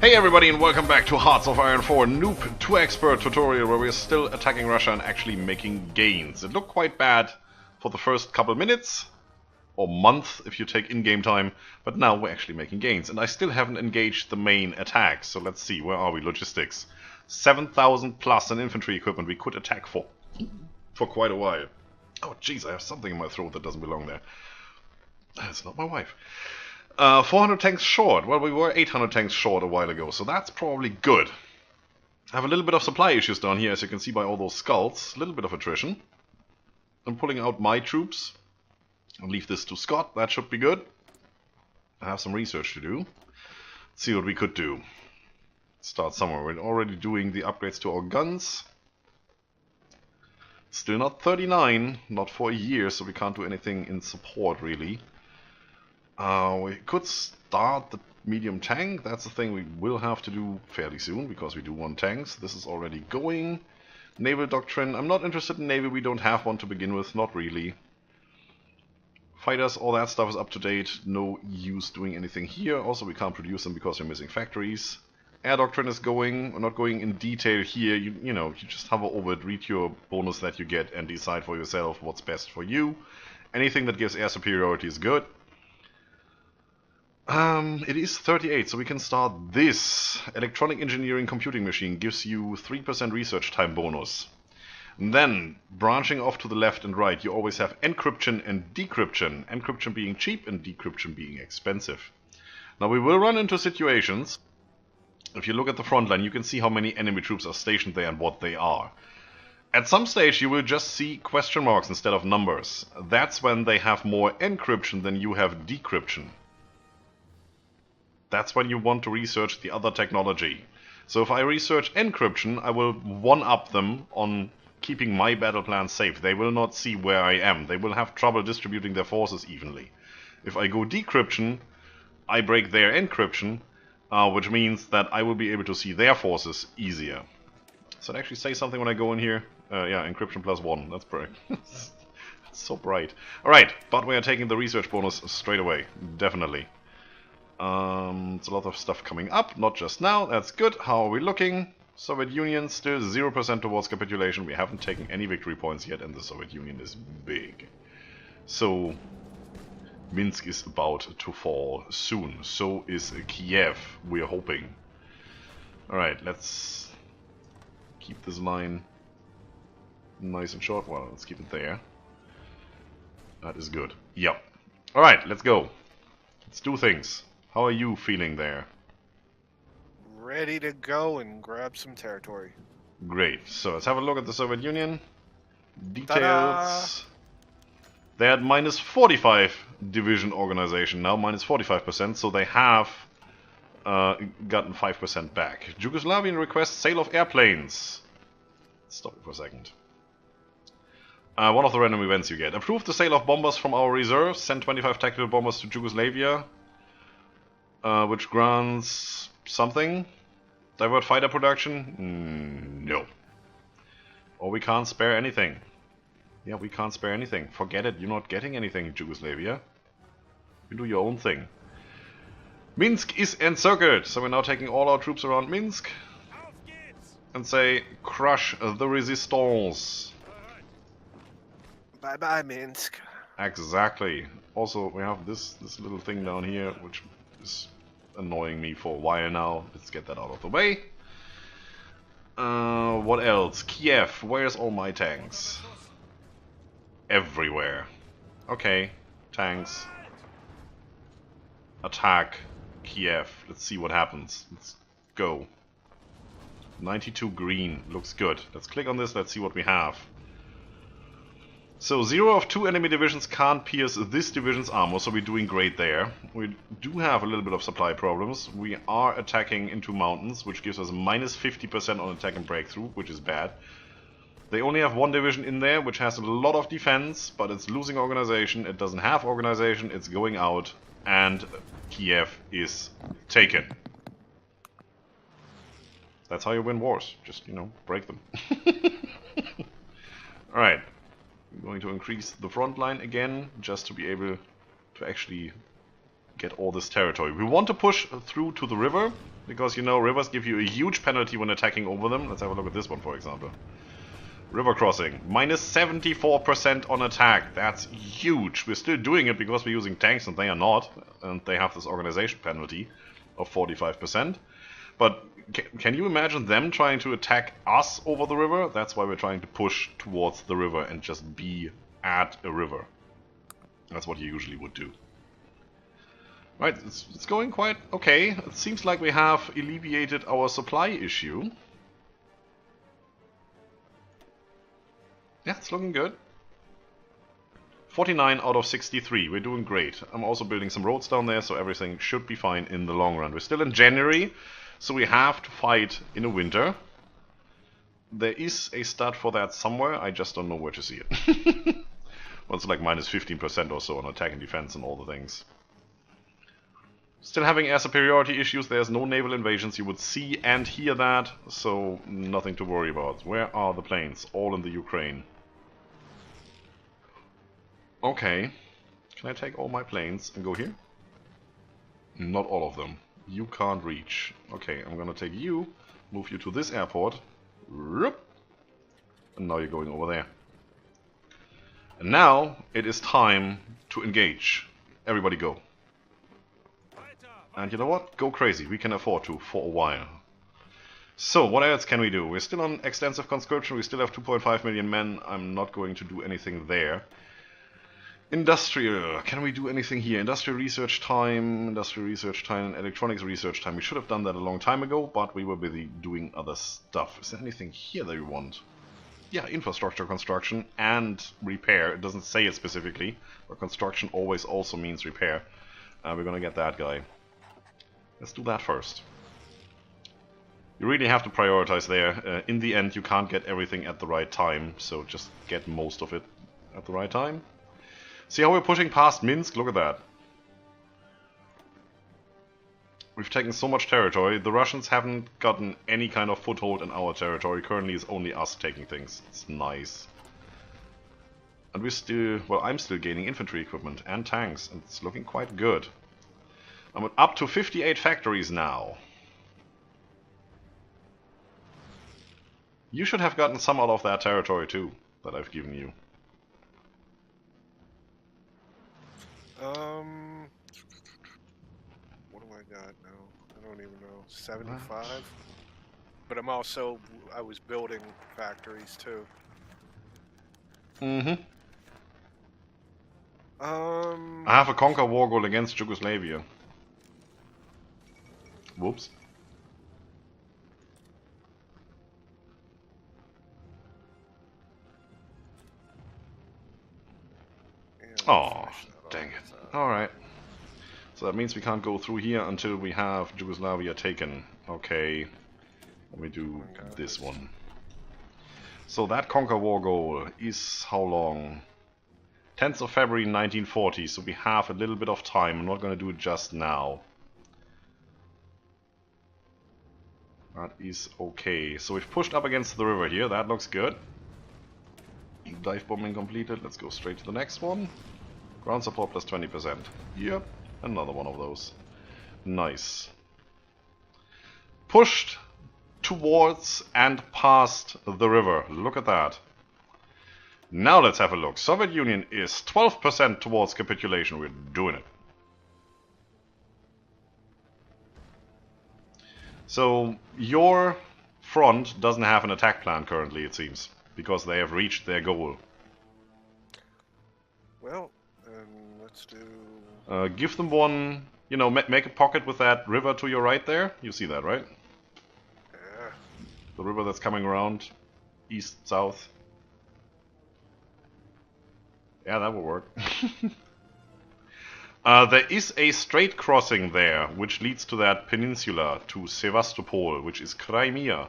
Hey everybody and welcome back to Hearts of Iron 4 Noob to Expert tutorial where we're still attacking Russia and actually making gains. It looked quite bad for the first couple minutes, or month if you take in-game time, but now we're actually making gains. And I still haven't engaged the main attack, so let's see, where are we? Logistics. 7,000 plus in infantry equipment we could attack for quite a while. Oh jeez, I have something in my throat that doesn't belong there. That's not my wife. 400 tanks short. Well, we were 800 tanks short a while ago, so that's probably good. I have a little bit of supply issues down here, as you can see by all those skulls. A little bit of attrition. I'm pulling out my troops. I'll leave this to Scott. That should be good. I have some research to do. Let's see what we could do. Start somewhere. We're already doing the upgrades to our guns. Still not 39, not for a year, so we can't do anything in support, really. We could start the medium tank. That's the thing we will have to do fairly soon, because we do want tanks. This is already going. Naval doctrine. I'm not interested in Navy. We don't have one to begin with. Not really. Fighters, all that stuff is up to date. No use doing anything here. Also, we can't produce them because we're missing factories. Air doctrine is going. We're not going in detail here. You know, you just hover over it, read your bonus that you get, and decide for yourself what's best for you. Anything that gives air superiority is good. It is 38, so we can start this. Electronic engineering computing machine gives you 3% research time bonus. And then, branching off to the left and right, you always have encryption and decryption. Encryption being cheap and decryption being expensive. Now we will run into situations. If you look at the front line, you can see how many enemy troops are stationed there and what they are. At some stage you will just see question marks instead of numbers. That's when they have more encryption than you have decryption. That's when you want to research the other technology. So if I research encryption, I will one-up them on keeping my battle plan safe. They will not see where I am. They will have trouble distributing their forces evenly. If I go decryption, I break their encryption, which means that I will be able to see their forces easier. So it actually say something when I go in here. Yeah, encryption +1. That's correct. It's so bright. Alright, but we are taking the research bonus straight away. Definitely. It's a lot of stuff coming up, not just now. That's good. How are we looking? Soviet Union still 0% towards capitulation. We haven't taken any victory points yet, and the Soviet Union is big. So Minsk is about to fall soon. So is Kiev, we're hoping. Alright, let's keep this line nice and short. Well, let's keep it there. That is good. Yep. Alright, let's go. Let's do things. How are you feeling there? Ready to go and grab some territory. Great. So let's have a look at the Soviet Union. Details. They're at minus 45 division organization now, minus 45%, so they have gotten 5% back. Yugoslavian requests sale of airplanes. Stop it for a second. One of the random events you get. Approve the sale of bombers from our reserves. Send 25 tactical bombers to Yugoslavia. Which grants something. Divert fighter production? No. Or we can't spare anything. Yeah, we can't spare anything. Forget it, you're not getting anything in Yugoslavia. You do your own thing. Minsk is encircled, so we're now taking all our troops around Minsk. And say, crush the resistance. Bye bye, Minsk. Exactly. Also, we have this little thing down here, which is annoying me for a while now. Let's get that out of the way. What else? Kiev. Where's all my tanks? Everywhere. Okay. Tanks. Attack Kiev. Let's see what happens. Let's go. 92 green. Looks good. Let's click on this. Let's see what we have. So 0 of 2 enemy divisions can't pierce this division's armor, so we're doing great there. We do have a little bit of supply problems. We are attacking into mountains, which gives us minus 50% on attack and breakthrough, which is bad. They only have one division in there, which has a lot of defense, but it's losing organization. It doesn't have organization, it's going out, and Kiev is taken. That's how you win wars. Just, you know, break them. Alright. I'm going to increase the front line again, just to be able to actually get all this territory. We want to push through to the river. because, you know, rivers give you a huge penalty when attacking over them. Let's have a look at this one, for example. River crossing, minus 74% on attack. That's huge. We're still doing it because we're using tanks and they are not. And they have this organization penalty of 45%. But can you imagine them trying to attack us over the river? That's why we're trying to push towards the river and just be at a river. That's what you usually would do. Right, it's going quite okay. It seems like we have alleviated our supply issue. Yeah, it's looking good. 49 out of 63, we're doing great. I'm also building some roads down there, so everything should be fine in the long run. We're still in January, so we have to fight in the winter. There is a stat for that somewhere, I just don't know where to see it. Well, it's like minus 15% or so on attack and defense and all the things. Still having air superiority issues, there's no naval invasions, you would see and hear that, so nothing to worry about. Where are the planes? All in the Ukraine. Okay, can I take all my planes and go here? Not all of them. You can't reach. Okay, I'm gonna take you, move you to this airport. And now you're going over there. And now it is time to engage. Everybody go. And you know what? Go crazy. We can afford to for a while. So, what else can we do? We're still on extensive conscription. We still have 2.5 million men. I'm not going to do anything there. Industrial. Can we do anything here? Industrial research time, and electronics research time. We should have done that a long time ago, but we were busy doing other stuff. Is there anything here that we want? Yeah, infrastructure construction and repair. It doesn't say it specifically, but construction always also means repair. We're gonna get that guy. Let's do that first. You really have to prioritize there. In the end, you can't get everything at the right time, so just get most of it at the right time. See how we're pushing past Minsk? Look at that. We've taken so much territory. The Russians haven't gotten any kind of foothold in our territory. Currently it's only us taking things. It's nice. And we're still... well, I'm still gaining infantry equipment and tanks, and it's looking quite good. I'm up to 58 factories now. You should have gotten some out of that territory too, that I've given you. What do I got now? I don't even know. 75? But I'm also... I was building factories too. Mm-hmm. I have a conquer war goal against Yugoslavia. Whoops. Oh, dang it. Alright. So that means we can't go through here until we have Yugoslavia taken. Okay. Let me do this one. So that conquer war goal is how long? 10th of February 1940, so we have a little bit of time. I'm not going to do it just now. That is okay. So we've pushed up against the river here. That looks good. Dive bombing completed. Let's go straight to the next one. Ground support plus 20%. Yep, another one of those. Nice. Pushed towards and past the river. Look at that. Now let's have a look. Soviet Union is 12% towards capitulation. We're doing it. So your front doesn't have an attack plan currently, it seems, because they have reached their goal. Well, let's do... give them one, you know, make a pocket with that river to your right there. You see that, right? Yeah. The river that's coming around, east, south. Yeah, that will work. There is a straight crossing there, which leads to that peninsula, to Sevastopol, which is Crimea.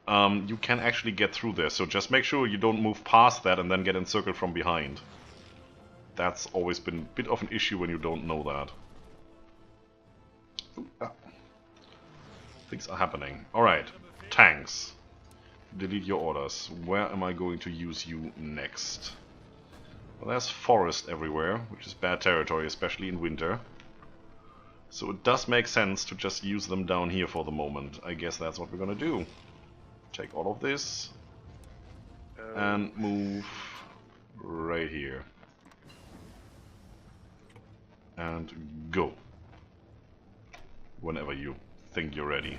You can actually get through there, so just make sure you don't move past that and then get encircled from behind. That's always been a bit of an issue when you don't know that. Ooh, ah. Things are happening. Alright, tanks. Delete your orders. Where am I going to use you next? Well, there's forest everywhere, which is bad territory, especially in winter. So it does make sense to just use them down here for the moment. I guess that's what we're gonna do. Take all of this and move right here. And go. Whenever you think you're ready.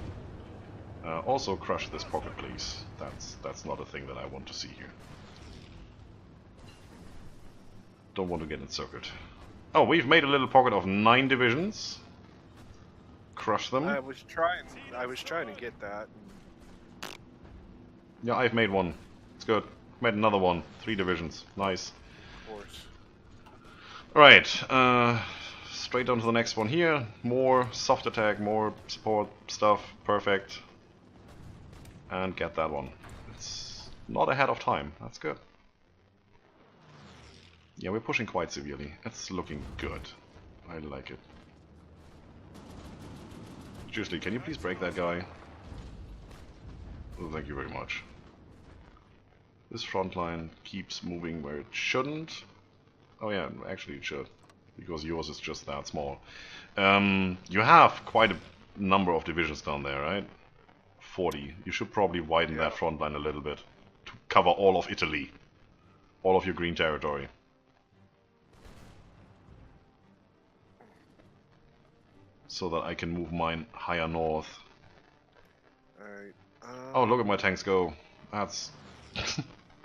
Also crush this pocket, please. That's not a thing that I want to see here. Don't want to get encircled. Oh, we've made a little pocket of 9 divisions. Crush them. I was trying to get that. Yeah, I've made one. It's good. Made another one. 3 divisions. Nice. Of course. Alright, straight on to the next one here. More soft attack, more support stuff. Perfect. And get that one. It's not ahead of time. That's good. Yeah, we're pushing quite severely. It's looking good. I like it. Seriously, can you please break that guy? Oh, thank you very much. This front line keeps moving where it shouldn't. Oh yeah, actually it should. Because yours is just that small. You have quite a number of divisions down there, right? 40. You should probably widen that front line a little bit. To cover all of Italy. All of your green territory. So that I can move mine higher north. Alright. Oh, look at my tanks go. That's...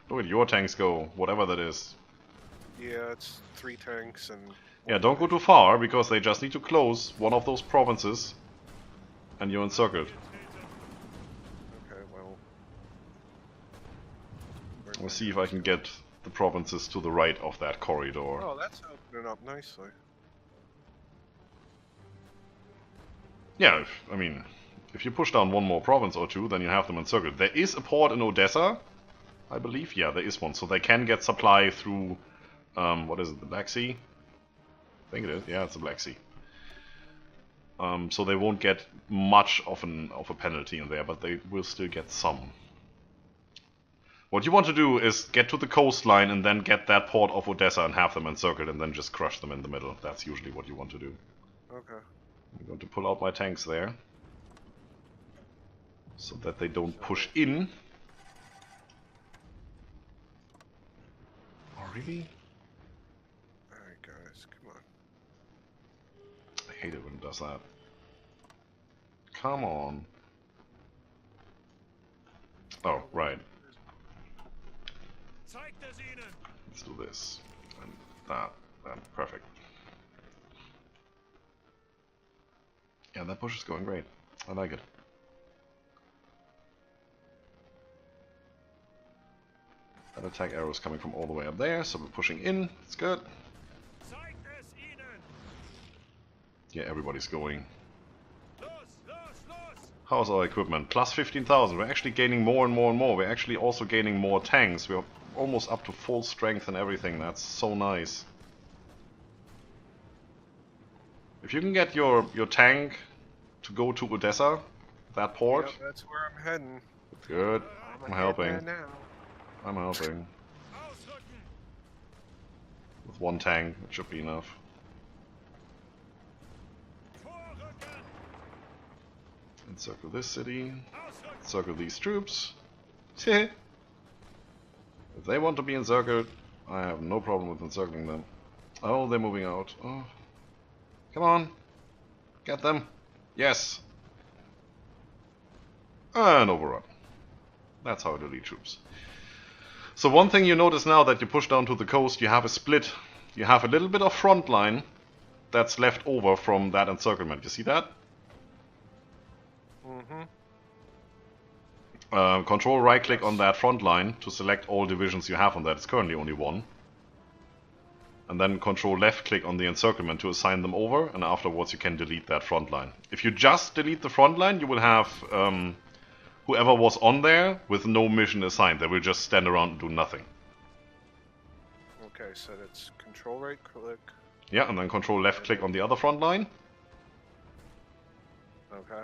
Look at your tanks go, whatever that is. Yeah, it's 3 tanks and... Yeah, don't go too far, because they just need to close one of those provinces. And you're encircled. Okay, well... We'll see if I can get the provinces to the right of that corridor. Oh, that's opening up nicely. Yeah, if you push down one more province or two, then you have them encircled. There is a port in Odessa, I believe. Yeah, there is one. So they can get supply through, what is it, the Black Sea? I think it is. Yeah, it's the Black Sea. So they won't get much of a penalty in there, but they will still get some. What you want to do is get to the coastline and then get that port of Odessa and have them encircled and then just crush them in the middle. That's usually what you want to do. Okay. I'm going to pull out my tanks there. So that they don't push in. Oh, really? Alright, guys, come on. I hate it when it does that. Come on. Oh, right. Let's do this. And that. And perfect. Yeah, that push is going great. I like it. That attack arrow is coming from all the way up there, so we're pushing in. It's good. Yeah, everybody's going. How's our equipment? Plus 15,000. We're actually gaining more and more and more. We're actually also gaining more tanks. We're almost up to full strength and everything. That's so nice. If you can get your tank to go to Odessa, that port. Yep, that's where I'm heading. Good. I'm helping. Now. I'm helping. With one tank, it should be enough. Encircle this city. Encircle these troops. If they want to be encircled, I have no problem with encircling them. Oh, they're moving out. Oh. Come on. Get them. Yes. And overrun. That's how I delete troops. So one thing you notice now that you push down to the coast, you have a split. You have a little bit of front line that's left over from that encirclement. You see that? Control right click on that front line to select all divisions you have on that. It's currently only 1. And then control left click on the encirclement to assign them over, and afterwards you can delete that front line. If you just delete the front line, you will have whoever was on there with no mission assigned. They will just stand around and do nothing. Okay, so that's control right click. Yeah, and then control left click on the other front line. Okay.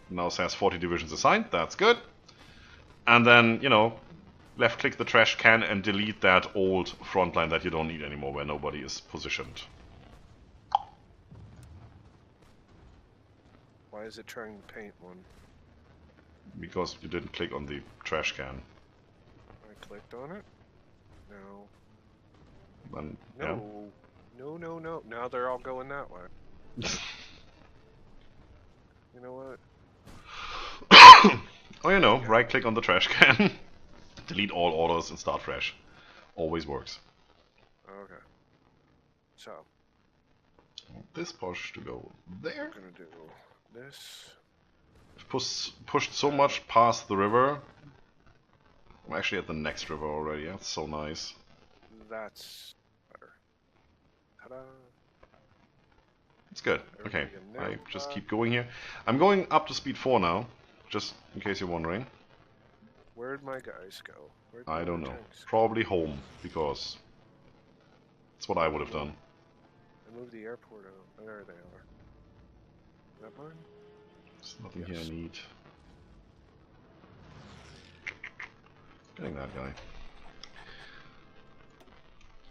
Now says 40 divisions assigned. That's good. And then, you know, left click the trash can and delete that old front line that you don't need anymore, where nobody is positioned. Why is it trying to paint one? Because you didn't click on the trash can. I clicked on it? No. Then, No. yeah. No, no, no. Now they're all going that way. You know what? Oh, you know, right click on the trash can. Delete all orders and start fresh. Always works. Okay. So. This push to go there. I'm gonna do this. I've pushed so much past the river. I'm actually at the next river already. That's so nice. That's better. Ta-da. It's good. Okay, Everybody I just keep going here. I'm going up to speed 4 now, just in case you're wondering. Where'd my guys go? Where'd I don't know. tanks go? Probably home, because that's what I would have done. I moved the airport out. Oh, there they are. Is that mine? There's nothing here Yes. I need. Getting that guy.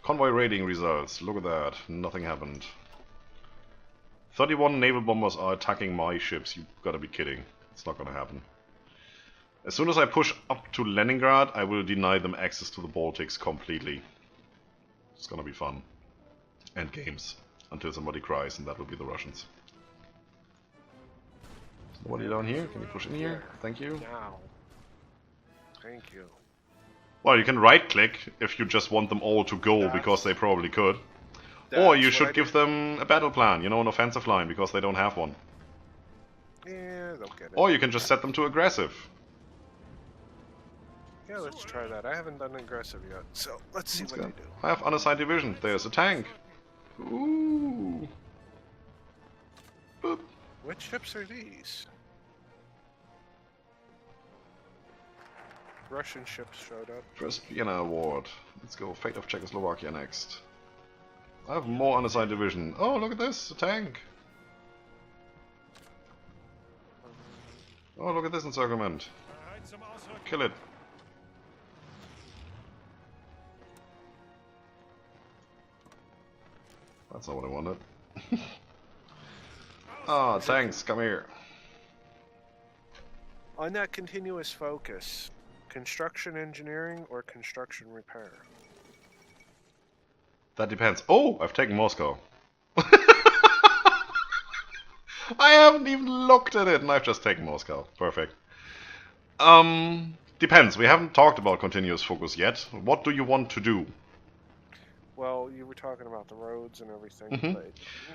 Convoy raiding results. Look at that. Nothing happened. 31 naval bombers are attacking my ships. You gotta be kidding. It's not gonna happen. As soon as I push up to Leningrad, I will deny them access to the Baltics completely. It's gonna be fun. And games. Until somebody cries, and that will be the Russians. Nobody down here? Can you push in here? Thank you. Now. Thank you. Well, you can right-click if you just want them all to go, because they probably could. Or you should give them a battle plan, you know, an offensive line, because they don't have one. Yeah, they'll get it. Or you can just set them to aggressive. Yeah, let's try that. I haven't done aggressive yet, so let's see That's what good. they do. I have unassigned division. There's a tank. Ooh. Boop. Which ships are these? Russian ships showed up. First Vienna Award. Let's go. Fate of Czechoslovakia next. I have more unassigned division. Oh, look at this. A tank. Oh, look at this encirclement. Kill it. That's not what I wanted. Ah, tanks, come here. On that continuous focus, construction engineering or construction repair? That depends. Oh, I've taken Moscow. I haven't even looked at it, and I've just taken Moscow. Perfect. Depends. We haven't talked about continuous focus yet. What do you want to do? Well, you were talking about the roads and everything.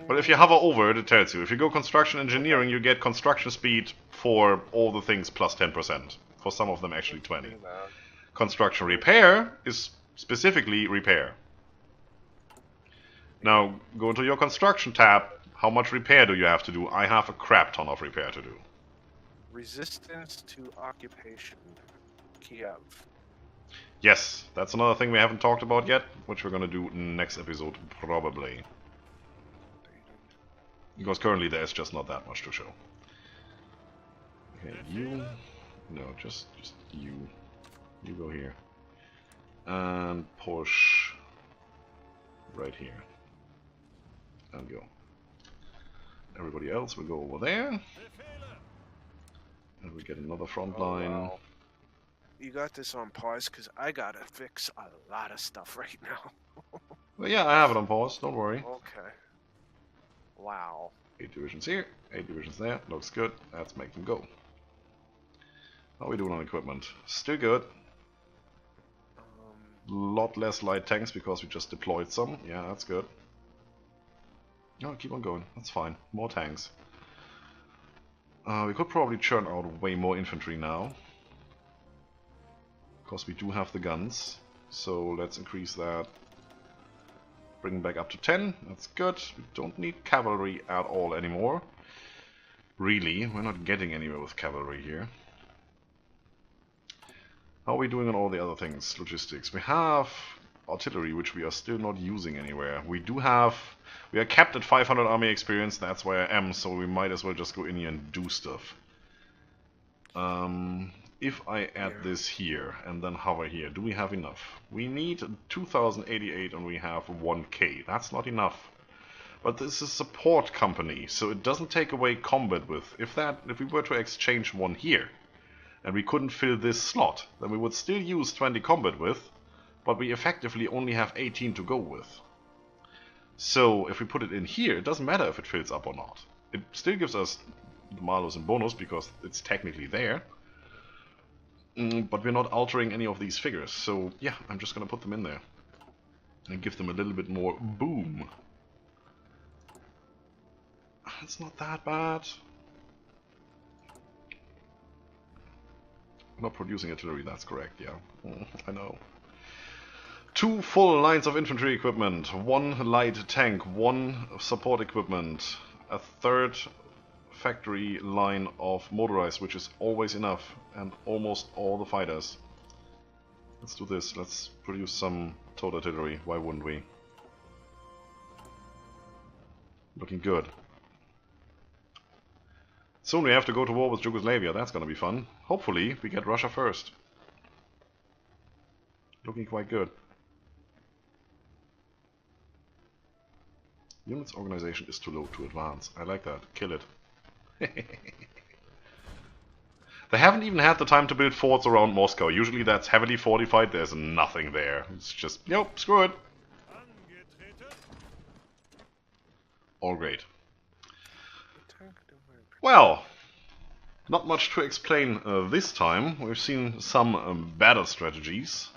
But if you hover over it, it tells you. If you go construction engineering, you get construction speed for all the things plus 10%. For some of them, actually 20. Construction repair is specifically repair. Now, go into your construction tab. How much repair do you have to do? I have a crap ton of repair to do. Resistance to occupation. Kiev. Yes, that's another thing we haven't talked about yet, which we're gonna do next episode, probably. Because currently there is just not that much to show. Okay, you... No, just you. You go here. And push... right here. And go. Everybody else will go over there. And we get another front line. Oh, wow. You got this on pause because I gotta fix a lot of stuff right now. Well, yeah, I have it on pause, don't worry. Okay. Wow. 8 divisions here, 8 divisions there, looks good. Let's make them go. How are we doing on equipment? Still good. Lot less light tanks because we just deployed some. Yeah, that's good. No, keep on going. That's fine. More tanks. We could probably churn out way more infantry now. Because we do have the guns. So let's increase that. Bring back up to 10. That's good. We don't need cavalry at all anymore. Really, we're not getting anywhere with cavalry here. How are we doing on all the other things? Logistics. We have artillery, which we are still not using anywhere. We are capped at 500 army experience, that's where I am, so we might as well just go in here and do stuff. If I add this here, and then hover here, do we have enough? We need 2088 and we have 1k. That's not enough. But this is a support company, so it doesn't take away combat with. If we were to exchange one here, and we couldn't fill this slot, then we would still use 20 combat with, but we effectively only have 18 to go with. So if we put it in here, it doesn't matter if it fills up or not. It still gives us the malus and bonus because it's technically there. But we're not altering any of these figures, so yeah, I'm just gonna put them in there. And give them a little bit more boom. It's not that bad. Not producing artillery, that's correct, yeah. I know. 2 full lines of infantry equipment, 1 light tank, 1 support equipment, a 3rd factory line of motorized, which is always enough, and almost all the fighters. Let's do this, let's produce some towed artillery, why wouldn't we? Looking good. Soon we have to go to war with Yugoslavia, that's gonna be fun. Hopefully we get Russia first. Looking quite good. Units organization is too low to advance. I like that. Kill it. They haven't even had the time to build forts around Moscow. Usually that's heavily fortified, there's nothing there. It's just, nope, screw it. All great. Well, not much to explain this time. We've seen some battle strategies.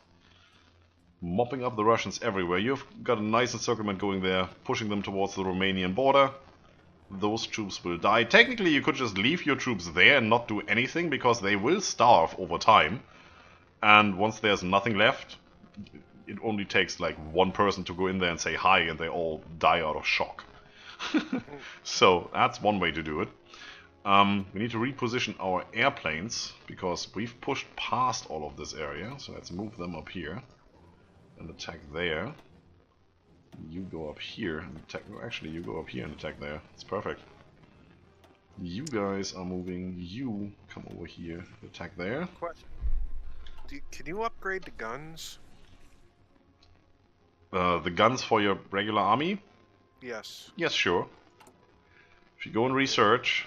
Mopping up the Russians everywhere. You've got a nice encirclement going there, pushing them towards the Romanian border. Those troops will die. Technically you could just leave your troops there and not do anything, because they will starve over time. And once there's nothing left, it only takes like one person to go in there and say hi and they all die out of shock. So that's one way to do it. We need to reposition our airplanes, because we've pushed past all of this area. So let's move them up here and attack there. You go up here and attack. Actually, you go up here and attack there. It's perfect. You guys are moving. You come over here, attack there. Question. Can you upgrade the guns? The guns for your regular army? Yes. Yes, sure. If you go and research,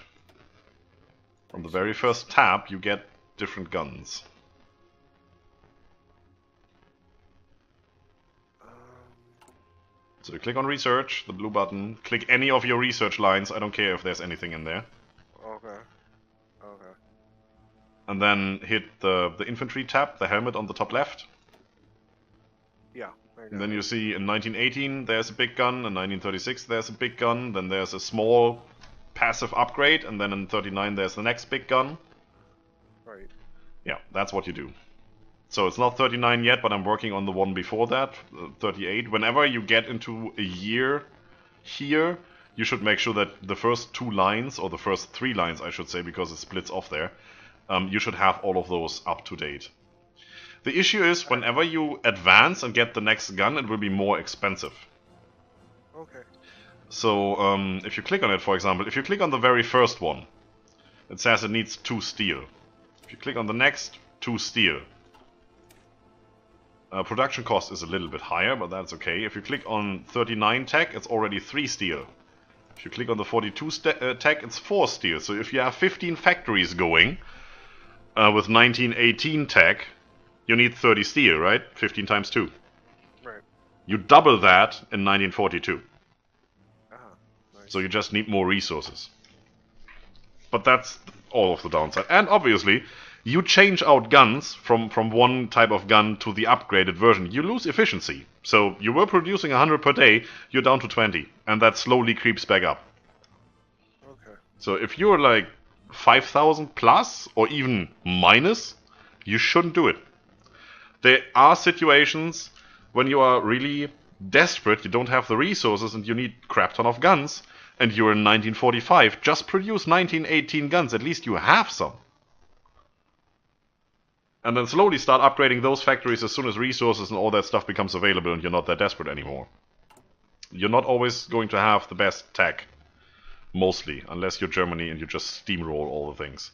on the very first tab, you get different guns. So you click on research, the blue button, click any of your research lines, I don't care if there's anything in there. Okay. Okay. And then hit the infantry tab, the helmet on the top left. Yeah. And then you see in 1918 there's a big gun, in 1936 there's a big gun, then there's a small passive upgrade, and then in 39 there's the next big gun. Right. Yeah, that's what you do. So it's not 39 yet, but I'm working on the one before that, 38. Whenever you get into a year here, you should make sure that the first 2 lines, or the first 3 lines I should say, because it splits off there, you should have all of those up to date. The issue is, whenever you advance and get the next gun, it will be more expensive. Okay. So if you click on it, for example, if you click on the very first one, it says it needs 2 steel. If you click on the next, 2 steel. Production cost is a little bit higher, but that's okay. If you click on 39 tech, it's already 3 steel. If you click on the 42 tech, it's 4 steel. So if you have 15 factories going with 1918 tech, you need 30 steel, right? 15 times 2. Right. You double that in 1942. Nice. So you just need more resources. But that's all of the downside. And obviously, you change out guns from one type of gun to the upgraded version, you lose efficiency. So you were producing 100 per day, you're down to 20. And that slowly creeps back up. Okay. So if you're like 5,000 plus, or even minus, you shouldn't do it. There are situations when you are really desperate, you don't have the resources and you need a crap ton of guns, and you're in 1945, just produce 1918 guns, at least you have some. And then slowly start upgrading those factories as soon as resources and all that stuff becomes available and you're not that desperate anymore. You're not always going to have the best tech, mostly, unless you're Germany and you just steamroll all the things.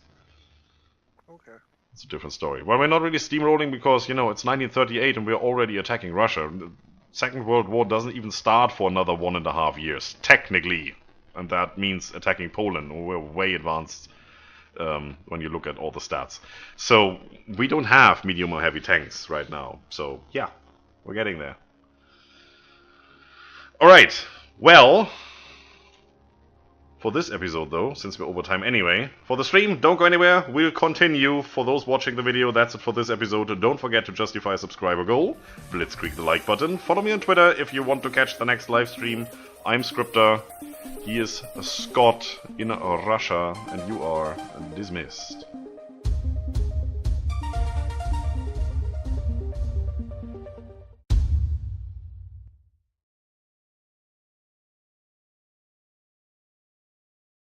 Okay. It's a different story. Well, we're not really steamrolling because, you know, it's 1938 and we're already attacking Russia. Second World War doesn't even start for another 1.5 years, technically. And that means attacking Poland. We're way advanced when you look at all the stats. So we don't have medium or heavy tanks right now. So yeah, we're getting there. Alright, well, for this episode though, since we're over time anyway, for the stream, don't go anywhere, we'll continue. For those watching the video, that's it for this episode. Don't forget to justify a subscriber goal, blitzkrieg the like button, follow me on Twitter if you want to catch the next live stream. I'm Scryptar, he is a Scot in Russia, and you are dismissed.